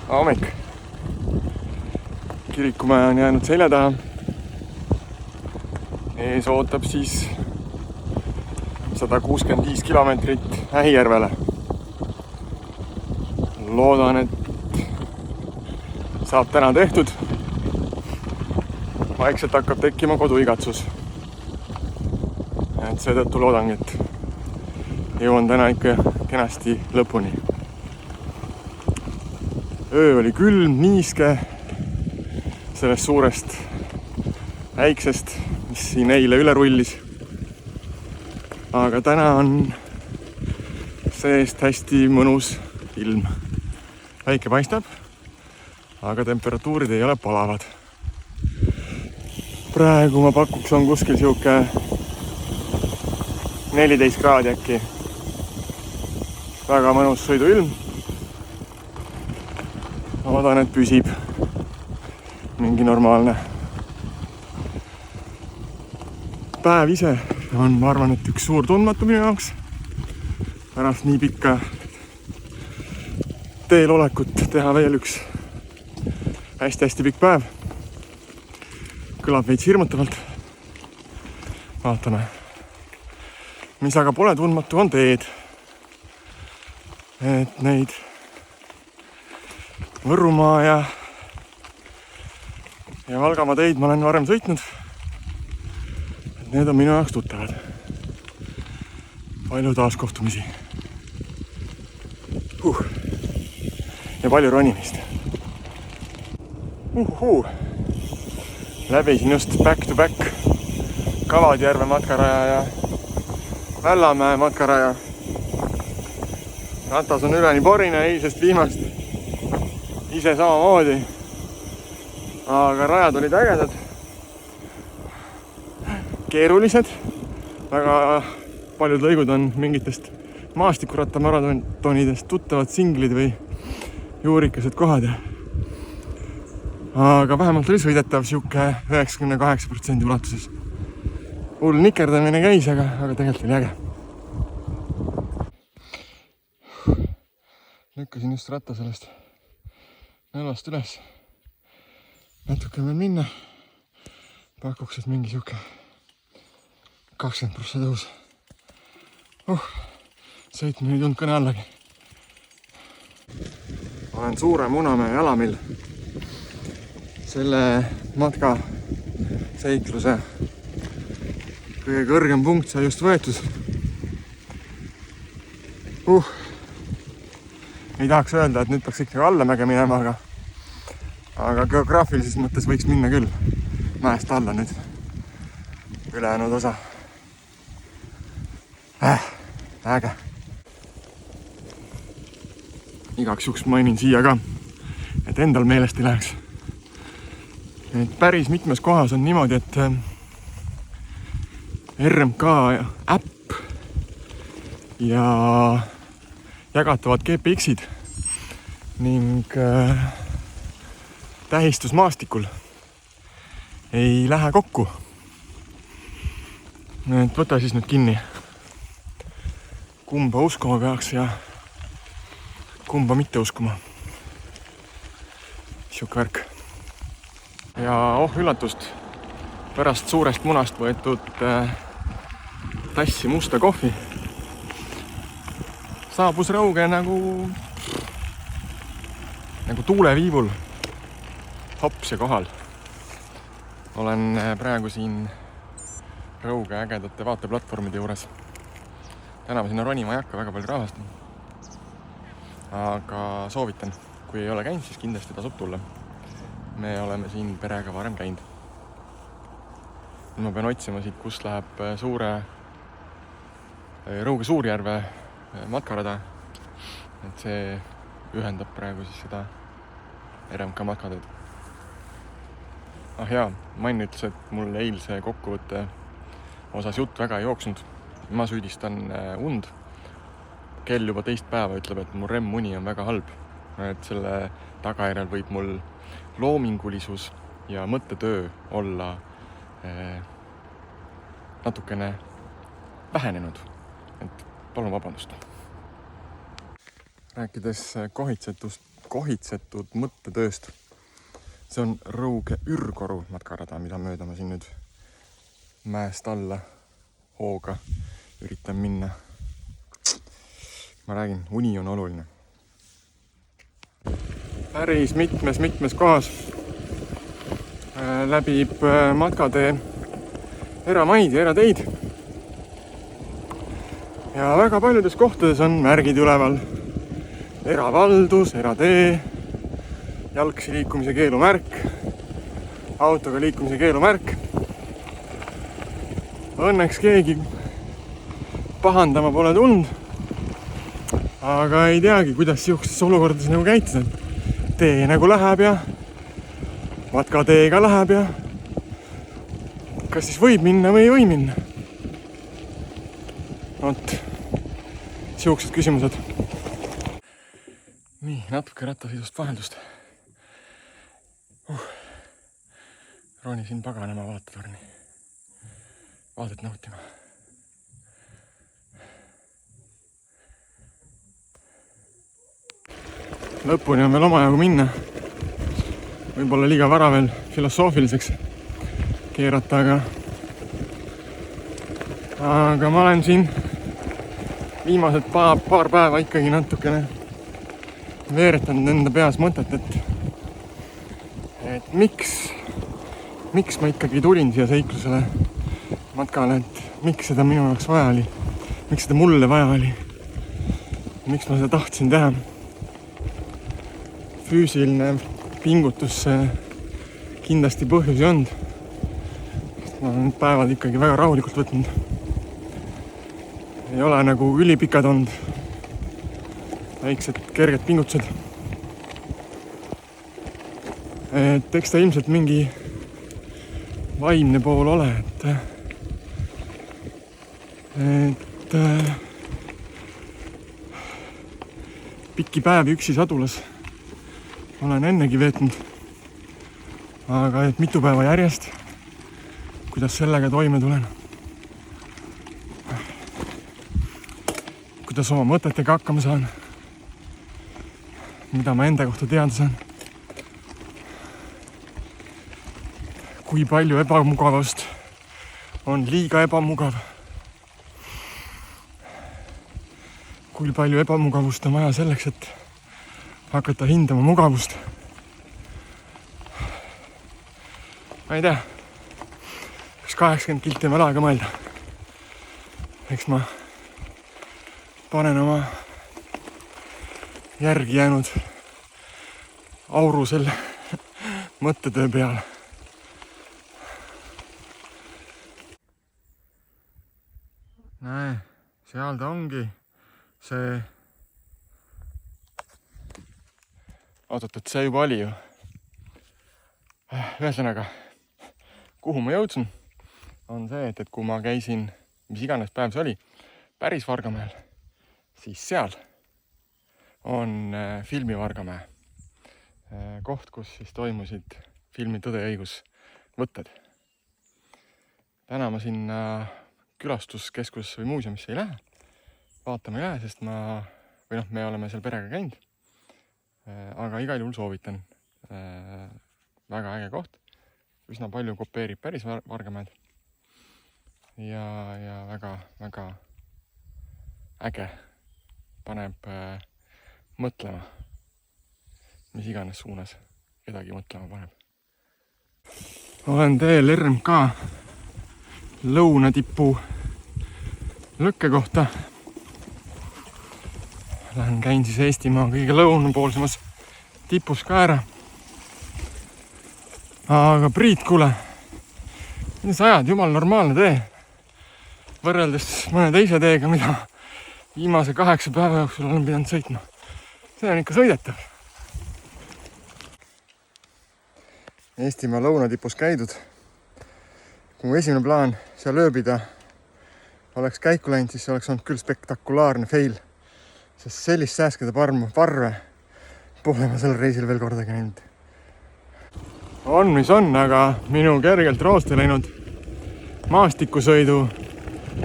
hommik. Kirikumäe on jäänud selja taha. Ees ootab siis 165 kilomeetrit Ähijärvele. Loodan, et saab täna tehtud. Vaikselt hakkab tekkima koduigatsus. Et seetõttu loodangi, et jõuan täna ikka kenasti lõpuni. Öö oli külm, niiske sellest suurest äiksest, mis siin eile üle rullis. Aga täna on seest hästi mõnus ilm. Päike paistab, aga temperatuurid ei ole palavad. Praegu ma pakuks on kuskil siuke 14 kraadi äkki. Väga mõnus sõiduilm. Ma loodan, et püsib mingi normaalne. Päev ise on, ma arvan, et üks suur tundmatu minu jaoks. Pärast nii pikka teel olekut teha veel üks hästi-hästi pikk päev. Kõlab veits hirmutavalt. Vaatame. Mis aga pole tundmatu, on teed. Et neid Võrumaa ja Valgamaa teid ma olen varem sõitnud. Et need on minu jaoks tuttavad. Palju taaskohtumisi. Ja palju ronimist. Läbisin just back to back Kavadjärve matkaraja ja Vällamäe matkaraja. Ratas on üleni porine eilsest viimast. Ise samamoodi. Aga rajad olid ägedad. Keerulised. Väga paljud lõigud on mingitest maastikuratamaratonidest tuttavad singlid või juurikesed kohad. Aga vähemalt oli sõidetav siuke 98% ulatuses. Hull nikerdamine käis, aga tegelikult oli äge. Lükkasin just ratta sellest nõlvast üles. Natuke veel minna. Pakuks, et mingi siuke 20% tõus. Sõitmine ei tund kõne allagi. Olen Suure Munamäe Jalamil. Selle matka seikluse kõige kõrgem punkt sai just võetud. Ei tahaks öelda, et nüüd peaks ikkagi allamäge minema, aga geograafilises mõttes võiks minna küll mäest alla nüüd ülejäänud osa. Äge. Igaks juhuks mainin siia ka, et endal meelest ei läheks. Et päris mitmes kohas on niimoodi, et RMK äpp ja jagatavad GPX-id ning tähistus maastikul ei lähe kokku. Et võta siis nüüd kinni. Kumba uskuma peaks ja kumba mitte uskuma. Siuke värk. Ja üllatust. Pärast Suurest Munast võetud tassi musta kohvi saabus Rõuge nagu tuuleviivul hopse kohal. Olen praegu siin Rõuge ägedate vaateplatvormide juures. Täna ma sinna ronima ei hakka, väga palju rahvast. Aga soovitan, kui ei ole käinud, siis kindlasti tasub tulla. Me oleme siin perega varem käinud. Ma pean otsima siit, kus läheb Rõuge Suurjärve matkarada. Et see ühendab praegu siis seda RMK matkatööd. Jaa, Mann ütles, et mul eilse kokkuvõtte osas jutt väga ei jooksnud. Ma süüdistan und. Kell juba teist päeva ütleb, et mu REM-uni on väga halb. Et selle tagajärjel võib mul loomingulisus ja mõttetöö olla natukene vähenenud. Et palun vabandust. Rääkides kohitsetud mõttetööst. See on Rõuge Ürgoru matkarada, mida mööda ma siin nüüd mäest alla hooga üritan minna. Ma räägin, uni on oluline. Päris mitmes kohas läbib matkatee eramaid ja erateid. Ja väga paljudes kohtades on märgid üleval. Eravaldus, eratee, jalgsi liikumise keelumärk, autoga liikumise keelumärk. Õnneks keegi pahandama pole tulnud, aga ei teagi, kuidas siukses olukordades nagu käituda. Tee nagu läheb ja matkateega läheb ja kas siis võib minna või ei või minna? Oot, siuksed küsimused. Nii, natuke rattasõidust vaheldust. Ronisin paganema vaatetorni. Vaadet nautima. Lõpuni on veel omajagu minna. Võib-olla liiga vara veel filosoofiliseks keerata, aga ma olen siin viimased paar päeva ikkagi natukene veeretanud enda peas mõtet, et miks ma ikkagi tulin siia seiklusele matkale, et miks seda minu jaoks vaja oli, miks seda mulle vaja oli, miks ma seda tahtsin teha. Füüsiline pingutus kindlasti põhjusi on. Ma olen need päevad ikkagi väga rahulikult võtnud. Ei ole nagu ülipikad olnud. Väiksed kerged pingutused. Et eks ta ilmselt mingi vaimne pool ole, et pikki päevi üksi sadulas olen ennegi veetnud, aga et mitu päeva järjest, kuidas sellega toime tulen, kuidas oma mõtetega hakkama saan, mida ma enda kohta teada saan, kui palju ebamugavust on liiga ebamugav, kui palju ebamugavust on vaja selleks, et hakata hindama mugavust. Ma ei tea, kas 80 kilti on veel aega mõelda. Eks ma panen oma järgi jäänud auru selle mõttetöö peale. Näe, seal ta ongi see. Oot, see juba oli ju. Ühesõnaga, kuhu ma jõudsin, on see, et kui ma käisin, mis iganes päev see oli, päris Vargamäel, siis seal on filmi Vargamäe. Koht, kus siis toimusid filmi Tõde ja õigus võtted. Täna ma sinna külastuskeskusesse või muuseumisse ei lähe. Vaatama ei lähe, sest me oleme seal perega käinud. Aga igal juhul soovitan. Väga äge koht. Üsna palju kopeerib päris Vargamäed. Ja väga äge. Paneb mõtlema, mis iganes suunas kedagi mõtlema paneb. Olen teel RMK lõunatipu lõkke kohta. Käin siis Eestimaa kõige lõunapoolsemas tipus ka ära. Aga Priit, kuule, mida sa ajad? Jumal normaalne tee. Võrreldes mõne teise teega, mida viimase 8 päeva jooksul olen pidanud sõitma. See on ikka sõidetav. Eestimaa lõunatipus käidud. Kui mu esimene plaan seal ööbida oleks käiku läinud, siis oleks olnud küll spektakulaarne fail. Sest sellist sääskede parve pole ma sellel reisil veel kordagi näinud. On, mis on, aga minu kergelt rooste läinud maastikusõidu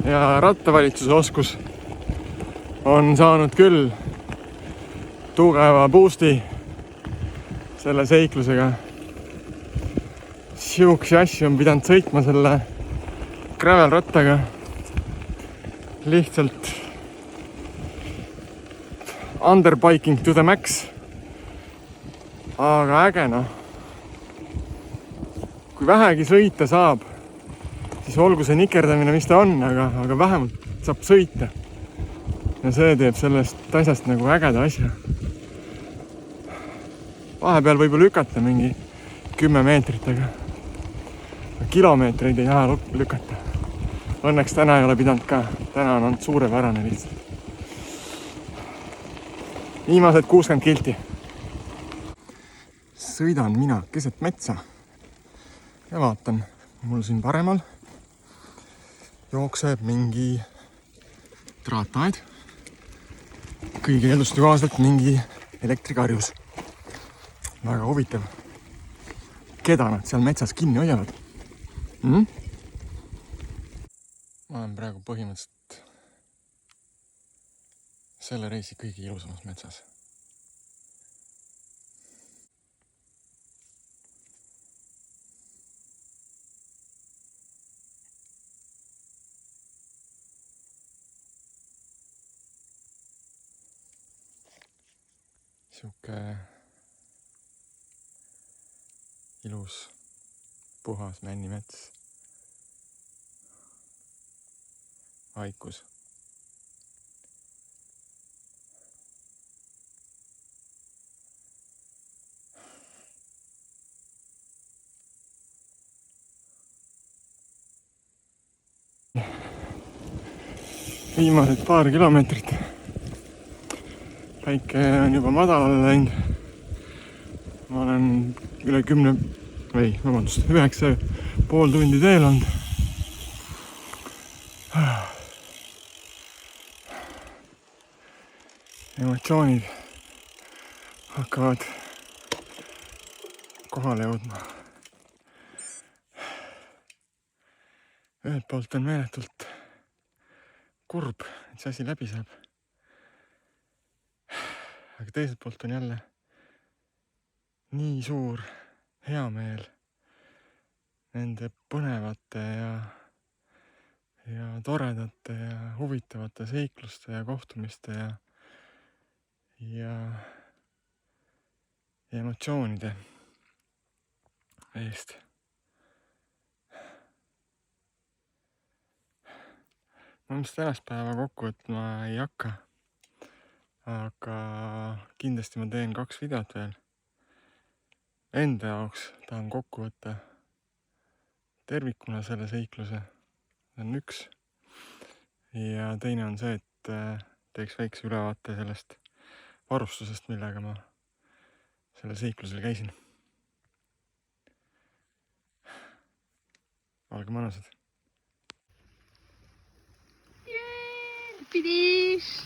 ja rattavalitsuse oskus on saanud küll tugeva boosti selle seiklusega. Siuksi asju on pidanud sõitma selle gravel rattaga. Lihtsalt underbiking to the max. Aga äge noh. Kui vähegi sõita saab, siis olgu see nikerdamine, mis ta on, aga vähemalt saab sõita. Ja see teeb sellest asjast nagu ägeda asja. Vahepeal võib lükata mingi 10 meetrit, aga kilomeetreid ei taha lükata. Õnneks täna ei ole pidanud ka. Täna on olnud suurepärane lihtsalt. Viimased 60 kilti. Sõidan mina keset metsa ja vaatan, mul siin paremal jookseb mingi traataed. Kõige elustu kohaselt mingi elektrikarjus. Väga huvitav. Keda nad seal metsas kinni hoiavad? Ma olen praegu põhimõtteliselt selle reisi kõige ilusamas metsas. Siuke ilus, puhas männimets. Vaikus. Viimased paar kilomeetrit. Päike on juba madalale läinud. Ma olen üle 9,5 tundi teel olnud. Emotsioonid hakkavad kohale jõudma. Ühelt poolt on meeletult kurb, et see asi läbi saab. Aga teiselt poolt on jälle nii suur heameel nende põnevate ja toredate ja huvitavate seikluste ja kohtumiste ja emotsioonide eest. Ma mis tänast päeva kokku võtma ei hakka, aga kindlasti ma teen 2 videot veel. Enda jaoks tahan kokku võtta tervikuna selle seikluse. See on üks. Ja teine on see, et teeks väikse ülevaate sellest varustusest, millega ma sellel seiklusel käisin. Olge mõnusad. Finish!